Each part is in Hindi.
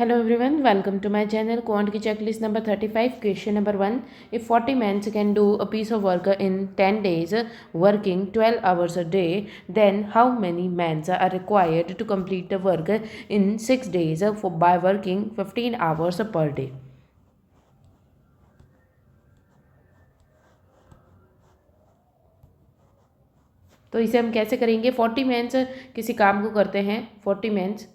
Hello everyone, welcome to my channel Quant की checklist number 35. Question number 1. If 40 men can do a piece of work in 10 days working 12 hours a day, then how many men are required to complete the work in 6 days by working 15 hours per day? तो इसे हम कैसे करेंगे? 40 मेंस किसी काम को करते हैं, 40 मेंस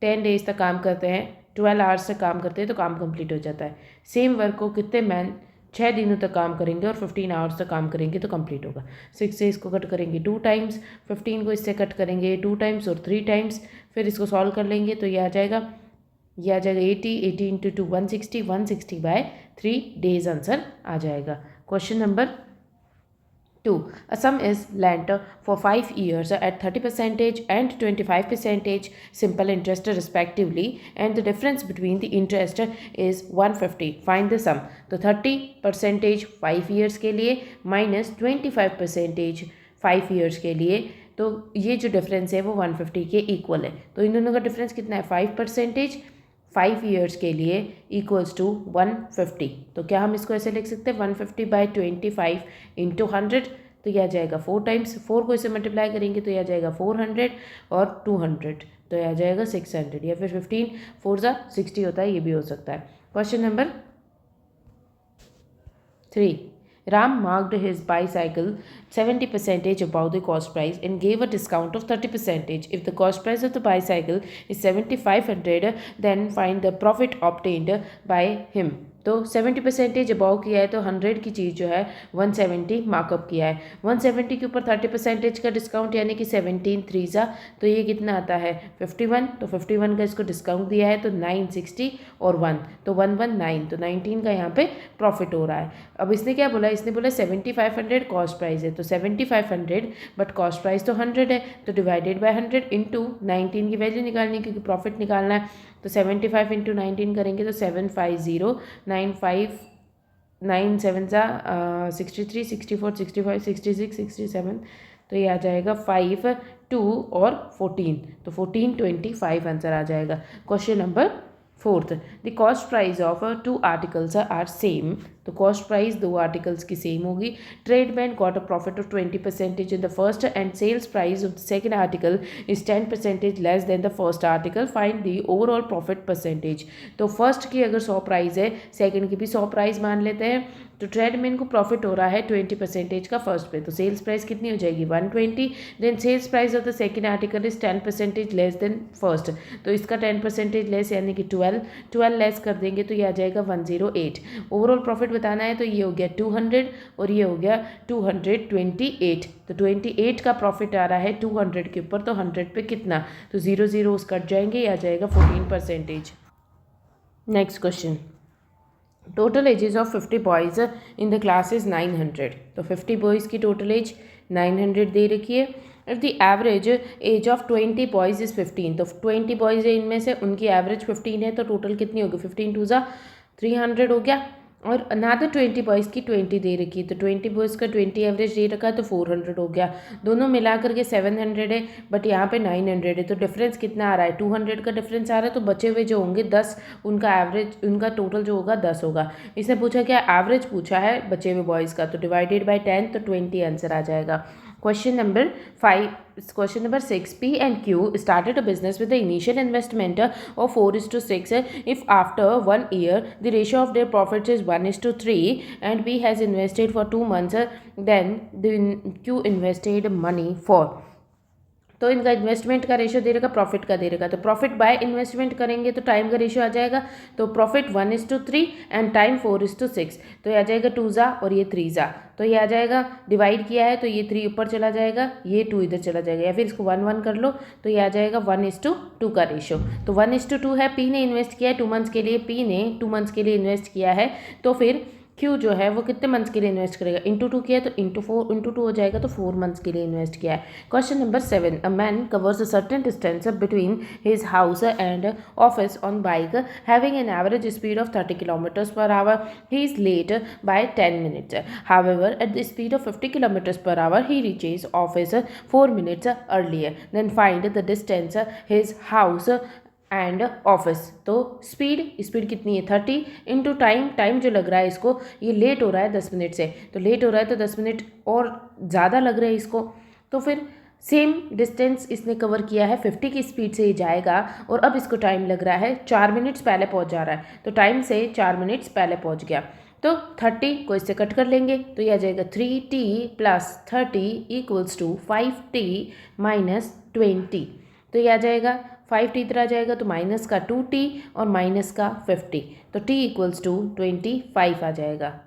10 डेज तक काम करते हैं, 12 आवर्स तक काम करते हैं तो काम कंप्लीट हो जाता है। सेम वर्क को कितने मैन 6 दिनों तक काम करेंगे और 15 आवर्स तक काम करेंगे तो कंप्लीट होगा। 6 से इसको कट करेंगे 2 टाइम्स, 15 को इससे कट करेंगे 2 टाइम्स और 3 टाइम्स, फिर इसको सॉल्व कर लेंगे तो ये आ जाएगा 80 इंटू 2 160, 160 बाय 3 डेज आंसर आ जाएगा। Question number 2. A sum is lent for 5 years at 30% and 25% simple interest respectively, and the difference between the interest is 150. Find the sum. तो 30% 5 years के लिए minus 25% 5 years के लिए, तो ये जो डिफरेंस है वो 150 के इक्वल है। तो इन दोनों का डिफरेंस कितना है? 5% 5 ईयर्स के लिए इक्वल्स टू 150। तो क्या हम इसको ऐसे लिख सकते हैं 150 बाई 25 इंटू 100, तो यह आ जाएगा 4 टाइम्स, 4 को इसे मल्टीप्लाई करेंगे तो यह आ जाएगा 400 और 200 तो यह आ जाएगा 600, या फिर 15 4 जा 60 होता है, ये भी हो सकता है। Question number 3. Ram marked his bicycle 70% above the cost price and gave a discount of 30%. If the cost price of the bicycle is 7500, then find the profit obtained by him. तो 70% अबाउ किया है तो 100 की चीज़ जो है 170 मार्कअप किया है। 170 के ऊपर 30% का डिस्काउंट यानी कि 17 3 सा, तो ये कितना आता है 51, तो 51 का इसको डिस्काउंट दिया है तो 960 और 1 तो 119, तो 19 का यहाँ पे प्रॉफिट हो रहा है। अब इसने क्या बोला? इसने बोला 7500 कॉस्ट प्राइस है, तो 7500 बट कॉस्ट प्राइस तो 100 है, तो डिवाइडेड बाय 100 इंटू 19 की वैल्यू निकालनी क्योंकि प्रॉफिट निकालना है। तो 75 इंटू 19 करेंगे तो 750 95 9 7 सा 63 64 65 66 67, तो ये आ जाएगा 5 2 और 14, तो 1425 आंसर आ जाएगा। Question number 4. The cost price of 2 articles are same, तो कॉस्ट प्राइस 2 आर्टिकल्स की सेम होगी। Tradesman got a profit of 20% in the first and sales price of the second article is 10% less than the first article, find the overall profit percentage. तो फर्स्ट की अगर 100 प्राइस है, सेकंड की भी 100 प्राइस मान लेते हैं, तो ट्रेडमैन को प्रॉफिट हो रहा है 20% का फर्स्ट पे, तो सेल्स प्राइस कितनी हो जाएगी 120, then sales price of the second article is 10% less than first, तो इसका 10% लेस यानी कि 12 लेस कर देंगे तो ये आ जाएगा 108। ओवरऑल प्रॉफिट बताना है तो ये हो गया 200 और ये हो गया 228, तो 28 का प्रॉफिट आ रहा है 200 के ऊपर, तो 100 पे कितना, तो 0 कट जाएंगे, ये आ जाएगा 14%। Next question. Total ages of 50 boys in the class is 900, तो 50 बॉयज़ की टोटल एज 900 दे रखी है। If the average age of 20 boys is 15, तो 20 बॉयज़ है इनमें से, उनकी एवरेज 15 है, तो टोटल कितनी होगी 15 2 ज़ा 300 हो गया। और अनादर 20 बॉयज़ की 20 दे रखी है, तो 20 बॉयज़ का 20 एवरेज दे रखा है तो 400 हो गया। दोनों मिला करके 700 है, बट यहाँ पे 900 है, तो डिफरेंस कितना आ रहा है 200 का डिफरेंस आ रहा है, तो बचे हुए जो होंगे 10, उनका एवरेज उनका टोटल जो होगा 10 होगा। इसने पूछा क्या? एवरेज पूछा है बचे हुए बॉयज़ का, तो डिवाइडेड बाई 10 तो 20 आंसर आ जाएगा। Question number 5. Question number 6. P and Q started a business with the initial investment of 4:6. If after 1 year the ratio of their profits is 1:3 and P has invested for 2 months, then the Q invested money for, तो इनका इन्वेस्टमेंट का रेशियो दे रखा, प्रॉफिट का दे रखा, तो प्रॉफिट बाय इन्वेस्टमेंट करेंगे तो टाइम का रेशियो आ जाएगा, तो प्रॉफिट 1:3 एंड टाइम 4:6, तो ये आ जाएगा 2 ज़ा और ये 3 ज़ा, तो ये आ जाएगा डिवाइड किया है तो ये 3 ऊपर चला जाएगा, ये 2 इधर चला जाएगा, या फिर इसको 1 कर लो तो ये आ जाएगा 1:2 का रेशियो। तो 1:2 है, पी ने इन्वेस्ट किया है 2 मंथ्स के लिए, पी ने 2 मंथ्स के लिए इन्वेस्ट किया है, तो फिर क्यू जो है वो कितने मंथ्स के लिए इन्वेस्ट करेगा, इंटू 2 किया है तो इंटू 2 हो जाएगा, तो 4 मंथ्स के लिए इन्वेस्ट किया है। Question number 7. A man covers a certain distance between his house and office on bike having an average speed of 30 kilometres per hour, he is late by 10 minutes, however at the speed of 50 kilometres per hour he reaches office 4 minutes earlier, then find the distance his house and office. तो स्पीड स्पीड कितनी है 30 इंटू टाइम, टाइम जो लग रहा है इसको, ये लेट हो रहा है 10 मिनट से, तो लेट हो रहा है तो 10 मिनट और ज़्यादा लग रहे हैं इसको, तो फिर सेम डिस्टेंस इसने कवर किया है 50 की स्पीड से ये जाएगा, और अब इसको टाइम लग रहा है 4 मिनट्स पहले पहुंच जा रहा है, तो टाइम से 4 मिनट्स पहले पहुंच गया। तो 30 को इससे कट कर लेंगे तो ये आ जाएगा 3t plus 30 equals to 5t minus 20। तो ये आ जाएगा 5t इधर आ जाएगा तो माइनस का 2t और माइनस का 50, तो t इक्वल्स टू 25 आ जाएगा।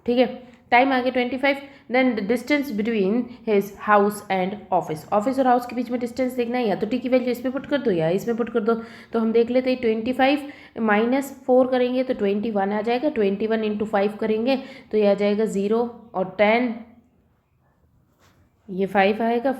ठीक है, टाइम आ गया 25। Then the distance between his house and office, office और हाउस के बीच में डिस्टेंस देखना है, या तो टी की वैल्यू इसमें पुट कर दो या इसमें पुट कर दो। तो हम देख लेते हैं 25 माइनस 4 करेंगे तो 21 आ जाएगा, 21 इंटू 5 करेंगे तो ये आ जाएगा 0 और 10, ये 5 आएगा,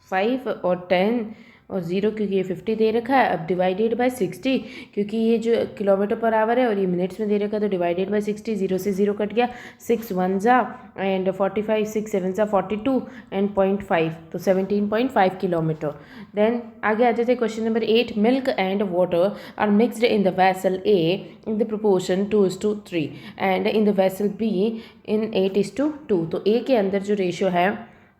5 और 10 और 0 क्योंकि ये 50 दे रखा है। अब डिवाइडेड बाय 60 क्योंकि ये जो किलोमीटर पर आवर है और ये मिनट्स में दे रखा है, तो डिवाइडेड बाय 60, 0 से 0 कट गया, 6 1 जा एंड 45, 6 7 जा 42 एंड 0.5, तो 17.5 किलोमीटर। देन आगे आ जाते हैं question number 8, milk and water are mixed in the vessel A in the proportion 2:3 and in the vessel B in 8:2। तो ए के अंदर जो रेशो है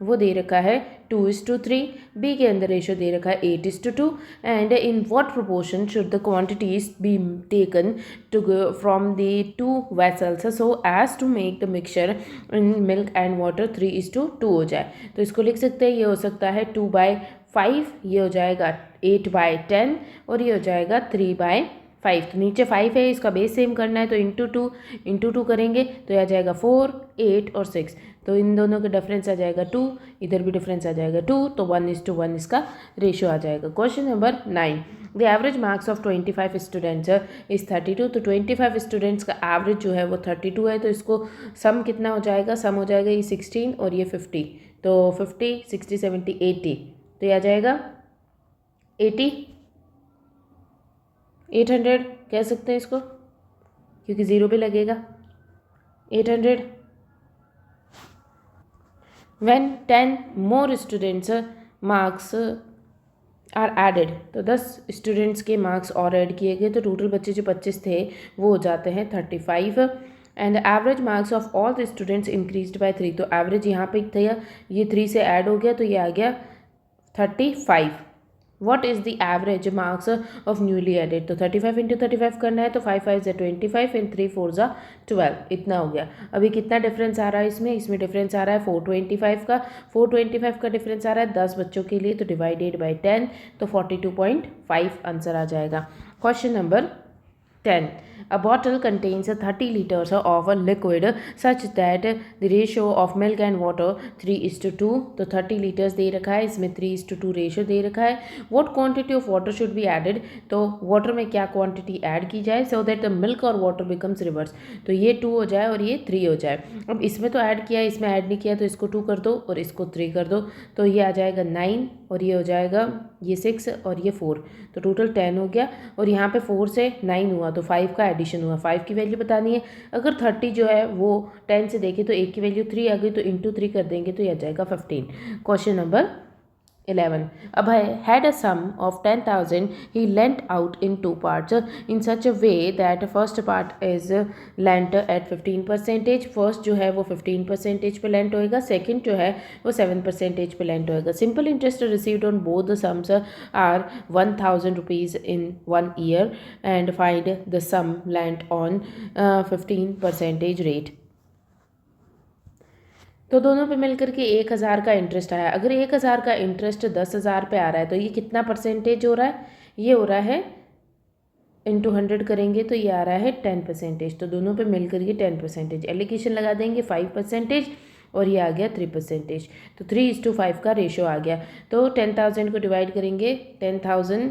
वो दे रखा है 2:3, बी के अंदर रेशो दे रखा है 8:2 and in what proportion should the quantities be taken to from the two vessels so as to make the mixture in milk and water 3:2 हो जाए। तो इसको लिख सकते हैं, ये हो सकता है 2/5, ये हो जाएगा 8/10 और ये हो जाएगा 3/5। तो नीचे 5 है, इसका बेस सेम करना है तो इंटू टू करेंगे तो यह आ जाएगा 4, 8 और 6, तो इन दोनों का डिफरेंस आ जाएगा 2, इधर भी डिफरेंस आ जाएगा 2, तो 1:1 इसका रेशियो आ जाएगा। Question number 9, the average marks of 25 students is 32। तो 25 स्टूडेंट्स का एवरेज जो है वो 32 है, तो इसको सम कितना हो जाएगा, सम हो जाएगा ये 16 और ये 50, तो 50 60 70 80, तो ये आ जाएगा 80, 800 कह सकते हैं इसको क्योंकि 0 भी लगेगा, 800। When 10 more students marks are added, तो 10 स्टूडेंट्स के मार्क्स और ऐड किए गए, तो टोटल बच्चे जो 25 थे वो हो जाते हैं 35। And average marks of all the students increased by 3, तो एवरेज यहाँ पे था, ये 3 से ऐड हो गया तो ये आ गया 35। What is the average marks of newly added, तो 35 इंटू 35 करना है, तो 5 5 25 एंड 3 4 12, इतना हो गया। अभी कितना डिफरेंस आ रहा है इसमें डिफरेंस आ रहा है 425 का, 425 का डिफरेंस आ रहा है 10 बच्चों के लिए, तो डिवाइडेड बाई 10, तो 42.5 आंसर आ जाएगा। Question number 10, a bottle contains 30 liters of a liquid such that the ratio of milk and water 3:2, तो 30 लीटर्स दे रखा है, इसमें 3:2 रेशो दे रखा है। what quantity of water should be added, तो वाटर में क्या क्वांटिटी ऐड की जाए so that the milk और water becomes reverse, तो ये 2 हो जाए और ये 3 हो जाए। अब इसमें तो ऐड किया, इसमें ऐड नहीं किया, तो इसको 2 कर दो और इसको 3 कर दो, तो ये आ जाएगा 9 और ये हो जाएगा ये 6 और ये 4, तो टोटल 10 हो गया। और यहाँ पे 4 से 9 हुआ तो 5 का एडिशन हुआ, 5 की वैल्यू बतानी है। अगर 30 जो है वो 10 से देखें तो 1 की वैल्यू 3 आ गई, तो इंटू 3 कर देंगे तो ये आ जाएगा 15। Question number 11, Abhay had a sum of 10,000 he lent out in 2 parts in such a way that first part is lent at 15%, first जो है वो 15% पे लेंट होएगा, सेकंड जो है वो 7% पे लेंट होएगा। Simple interest received on both the sums are 1,000 rupees in 1 year and find the sum lent on 15% rate. तो दोनों पे मिलकर के 1,000 का इंटरेस्ट आया। अगर 1,000 का इंटरेस्ट 10,000 पे आ रहा है तो ये कितना परसेंटेज हो रहा है, ये हो रहा है इंटू 100 करेंगे तो ये आ रहा है 10%, तो दोनों पे मिलकर के 10%। एलिगेशन लगा देंगे 5% और ये आ गया 3%, तो 3:5 का रेशो आ गया। तो 10,000 को डिवाइड करेंगे, 10,000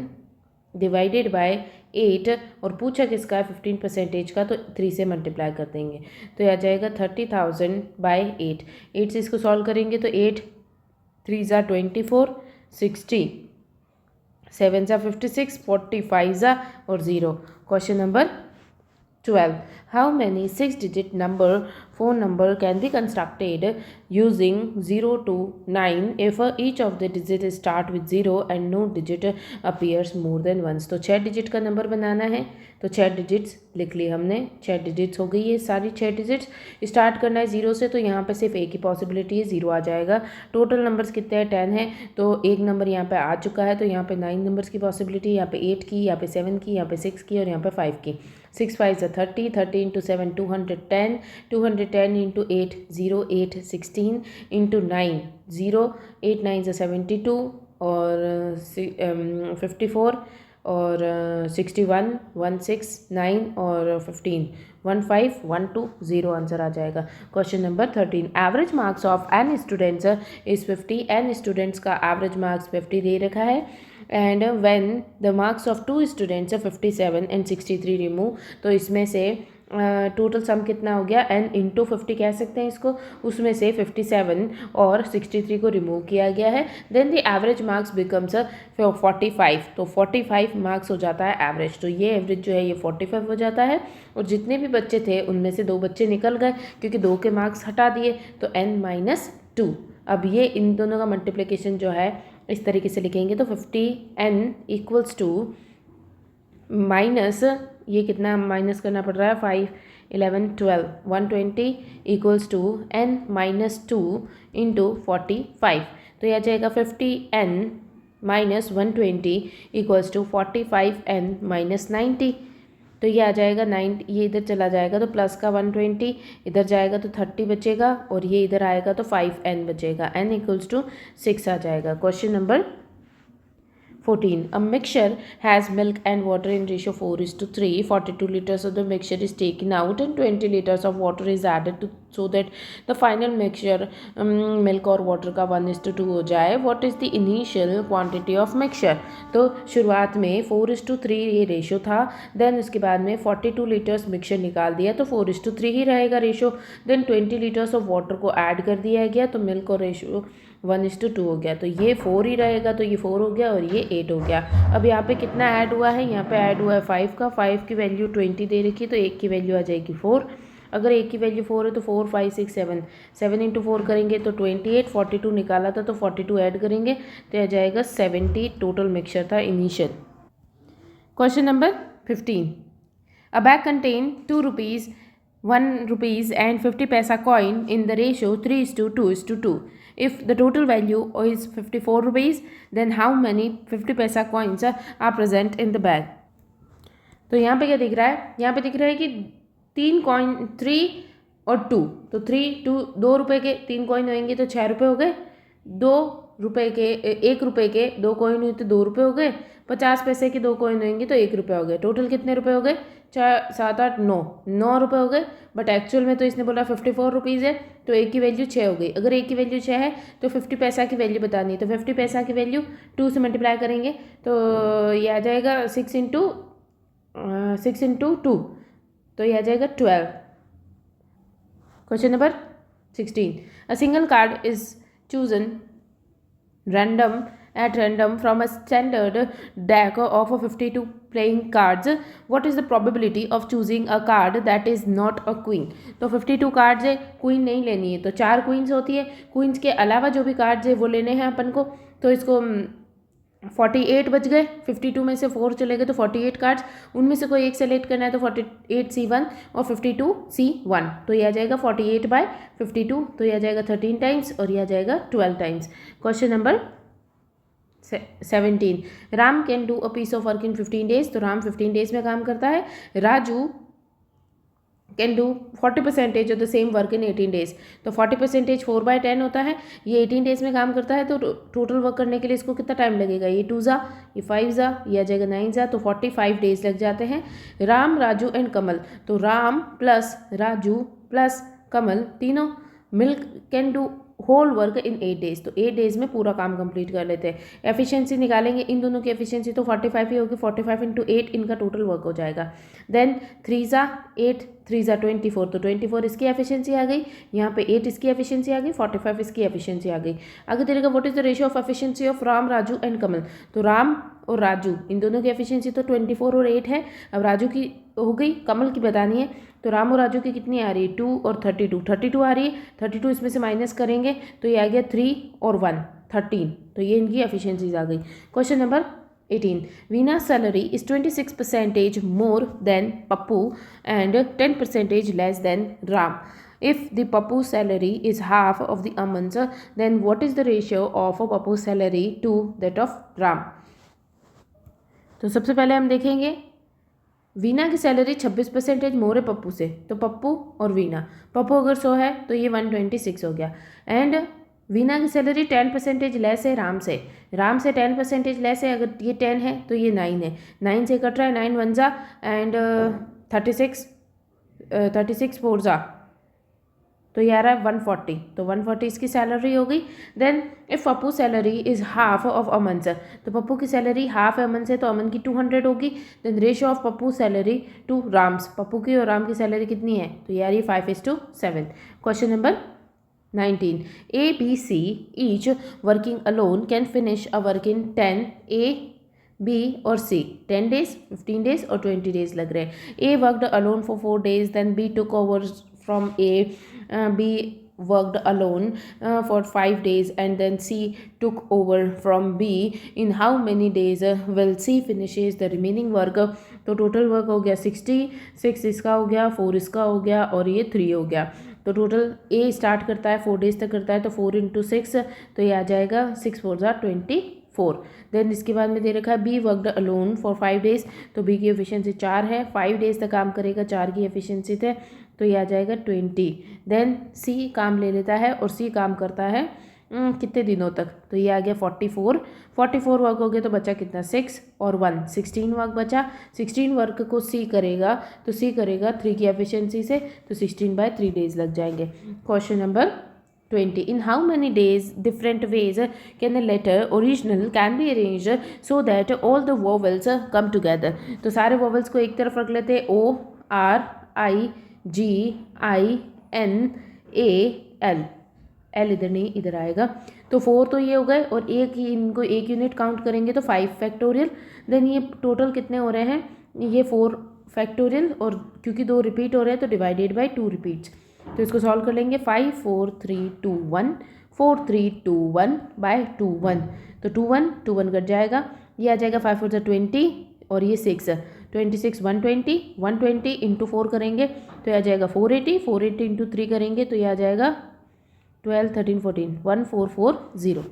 डिवाइडेड बाय 8 और पूछा किसका है 15% का, तो 3 से मल्टीप्लाई कर देंगे तो यह आ जाएगा 30,000 बाय 8 से इसको सॉल्व करेंगे तो 8 3 ज़ा 24, 60 7 ज़ा 56, 45 ज़ा और 0। Question number 12, how many 6 digit number phone number can be constructed using 0 to 9 if each of the digit start with 0 and no digit appears more than once। तो 6 डिजिट का नंबर बनाना है, तो 6 डिजिट्स लिख ली हमने, 6 डिजिट्स हो गई ये सारी 6 डिजिट्स। स्टार्ट करना है 0 से, तो यहाँ पे सिर्फ एक ही पॉसिबिलिटी है, 0 आ जाएगा। टोटल नंबर्स कितने हैं, 10 है, तो एक नंबर यहाँ पे आ चुका है, तो यहाँ पे 9 नंबर्स की पॉसिबिलिटी है, यहाँ पे 8 की, यहाँ पे 7 की, यहाँ पे 6 की और यहाँ पे 5 की। 6 5 is 30, 30 into 7 210, 210 into 8 0 8 16 into 9 0, 8 9 is 72 और 54 और 61 169 और 15 15 1 2 0 आंसर आ जाएगा। Question number 13, average marks of N students is 50। N students का एवरेज मार्क्स 50 दे रखा है and when the marks of 2 students 57 and 63 remove, तो इसमें से टोटल सम कितना हो गया, n इंटू 50 कह सकते हैं इसको, उसमें से 57 और 63 को रिमूव किया गया है। Then the average marks becomes 45, तो 45 मार्क्स हो जाता है एवरेज। तो ये एवरेज जो है ये 45 हो जाता है और जितने भी बच्चे थे उनमें से 2 बच्चे निकल गए क्योंकि 2 के मार्क्स हटा दिए, तो n-2। अब ये इन दोनों का मल्टीप्लिकेशन जो है इस तरीके से लिखेंगे, तो 50n इक्वल्स टू माइनस ये कितना माइनस करना पड़ रहा है, 5 11 12 120 इक्वल्स टू n-2 इंटू 45। तो यह आ जाएगा 50n minus 120 equals to 45n-90। तो ये आ जाएगा 9, ये इधर चला जाएगा तो प्लस का 120 इधर जाएगा तो 30 बचेगा और ये इधर आएगा तो 5n बचेगा, n इक्वल्स टू 6 आ जाएगा। Question number 14, a mixture has milk and water in ratio 4:3. 42 liters of the mixture is taken out and 20 liters of water is added to so that the final mixture milk और water का 1:2 हो जाए। What is the initial quantity of mixture? तो शुरुआत में 4:3 ये रेशो था, देन उसके बाद में 42 लीटर्स मिक्सचर निकाल दिया तो 4:3 ही रहेगा रेशो। देन 20 लीटर्स ऑफ वाटर को ऐड कर दिया गया तो मिल्क और रेशो 1:2 हो गया, तो ये 4 ही रहेगा, तो ये 4 हो गया और ये 8 हो गया। अब यहाँ पे कितना ऐड हुआ है, यहाँ पे ऐड हुआ है 5 का, 5 की वैल्यू 20 दे रखी है तो 1 की वैल्यू आ जाएगी 4। अगर 1 की वैल्यू 4 है तो 4 5 6 7, 7 इंटू 4 करेंगे तो 28, 42 निकाला था तो 42 ऐड करेंगे तो आ जाएगा 70 टोटल मिक्सचर था initial. Question number 15, a bag contain 2 rupees 1 rupees and 50 paisa coin in the ratio 3:2:2. If the total value is 54 rupees, then how many 50 paisa coins are present in the bag? तो यहाँ पे क्या दिख रहा है, यहाँ पे दिख रहा है कि 3 कॉइन 3 और 2, तो 3 2 2 रुपये के 3 कॉइन होंगे तो 6 रुपये हो गए, 2 रुपये के 1 रुपये के 2 कॉइन हुए तो 2 रुपये हो गए, 50 पैसे के 2 कॉइन होंगे तो 1 रुपये हो गए। टोटल कितने रुपये हो गए, 4 7 8 9 रुपये हो गए। बट एक्चुअल में तो इसने बोला 54 रुपीज़ है तो 1 की वैल्यू 6 हो गई। अगर 1 की वैल्यू 6 है तो 50 पैसा की वैल्यू बतानी, तो 50 पैसा की वैल्यू 2 से मल्टीप्लाई करेंगे तो ये आ जाएगा 6 इंटू 2, तो ये आ जाएगा 12। Question number 16, a single card is chosen at random from a standard deck of 52 playing cards. What is the probability of choosing a card that is not a queen? तो 52 कार्ड्स है, क्वीन नहीं लेनी है, तो 4 क्वींस होती है, क्वींस के अलावा जो भी कार्ड्स है वो लेने हैं अपन को। तो इसको 48 बच गए, 52 में से 4 चले गए तो 48 कार्ड्स, उनमें से कोई एक सेलेक्ट करना है तो 48C1 और 52C1, तो यह आ जाएगा 48/52, तो यह आ जाएगा 13 टाइम्स और यह आ जाएगा 12 times. Question number 17, Ram can do a piece of work in 15 days, तो राम 15 डेज में काम करता है। Raju can do 40% of the same work in 18 days, तो 40% 4/10 होता है, ये 18 डेज में काम करता है, तो टोटल वर्क करने के लिए इसको कितना टाइम लगेगा, ये 2 जा, ये 5 जा, ये आ जाएगा 9 जा, तो 45 डेज लग जाते हैं। राम राजू एंड कमल, तो राम प्लस राजू प्लस कमल तीनों मिल्क can do whole work in 8 days, तो 8 डेज में पूरा काम कंप्लीट कर लेते हैं। एफिशिएंसी निकालेंगे इन दोनों की एफिशिएंसी तो 45 ही होगी, 45 इंटू 8 इनका टोटल वर्क हो जाएगा। देन 3 जा 8, 3 जा 24, तो 24 इसकी एफिशिएंसी आ गई, यहाँ पे 8 इसकी एफिशिएंसी आ गई, 45 इसकी एफिशिएंसी आ गई। आगे तेरे का what is the ratio of efficiency of Ram Raju and Kamal, तो राम और राजू इन दोनों की एफिशिएंसी तो 24 और 8 है। अब राजू की हो गई, कमल की बतानी है। तो राम और राजू की कितनी आ रही है 2 और 32 आ रही है। 32 इसमें से माइनस करेंगे तो ये आ गया 3 और 1 13। तो ये इनकी एफिशिएंसीज आ गई। Question number 18, Veena's salary is 26% more than Pappu and 10% less than Ram. If the Pappu's salary is half of the Aman's, then what is the ratio of Pappu's salary to that of Ram? तो सबसे पहले हम देखेंगे वीना की सैलरी 26% मोर है पप्पू से, तो पप्पू और वीना, पप्पू अगर 100 है तो ये 126 हो गया। एंड वीना की सैलरी 10% लेस है राम से, राम से 10% लेस है, अगर ये 10 है तो ये 9 है, 9 से कट रहा है, 9 वन जा एंड 36 फोर जा, तो ये आ रहा है 140, तो 140 इसकी सैलरी हो गई। Then if Pappu salary is half of Aman से, तो पप्पू की सैलरी हाफ है अमन से, तो अमन की 200 होगी। Then ratio of Pappu salary to Ram's, Pappu की और राम की सैलरी कितनी है, तो ये आ रही है 5:7। Question number 19, A, B, C each working alone can finish a work in 10, A, B और C 10 days, 15 days और 20 days लग रहे हैं। A worked alone for 4 days, then B took over from A, B worked alone for 5 days and then C took over from B. In how many days will C finishes the remaining work? तो टोटल वर्क हो गया 60, 6 इसका हो गया, 4 इसका हो गया और ये 3 हो गया। तो टोटल A स्टार्ट करता है 4 डेज तक करता है, तो 4 × 6, तो ये आ जाएगा 6 4 ज़ा 24। देन इसके बाद में दे रखा है be worked alone for 5 days, तो बी की एफिशिएंसी 4 है, 5 डेज तक काम करेगा, 4 की एफिशिएंसी थे, तो ये आ जाएगा 20। देन सी काम ले लेता है और सी काम करता है कितने दिनों तक, तो ये आ गया 44 वर्क हो गया, तो बचा कितना 6 और 1 16 वर्क बचा। 16 वर्क को सी करेगा, तो सी करेगा 3 की एफिशिएंसी से, तो 16/3 डेज लग जाएंगे। Question number 20, in how many days different ways can a letter original can be arranged so that all the vowels come together? तो सारे vowels को एक तरफ रख लेते हैं, O R I G I N A L, L इधर नहीं इधर आएगा, तो 4 तो ये हो गए और एक ही इनको एक यूनिट काउंट करेंगे तो 5 फैक्टोरियल। देन ये टोटल कितने हो रहे हैं, ये 4 फैक्टोरियल, और क्योंकि 2 रिपीट हो रहे हैं तो डिवाइडेड बाय 2 रिपीट्स, तो इसको सॉल्व कर लेंगे 5 4 3 2 1 4 3 2 1 बाय 2 1, तो 2 1 कट जाएगा, ये आ जाएगा 5 4 ज़ा 20 और ये 6 26 120 इंटू 4 करेंगे तो ये आ जाएगा 480 इंटू 3 करेंगे तो ये आ जाएगा 12 13 14 1440।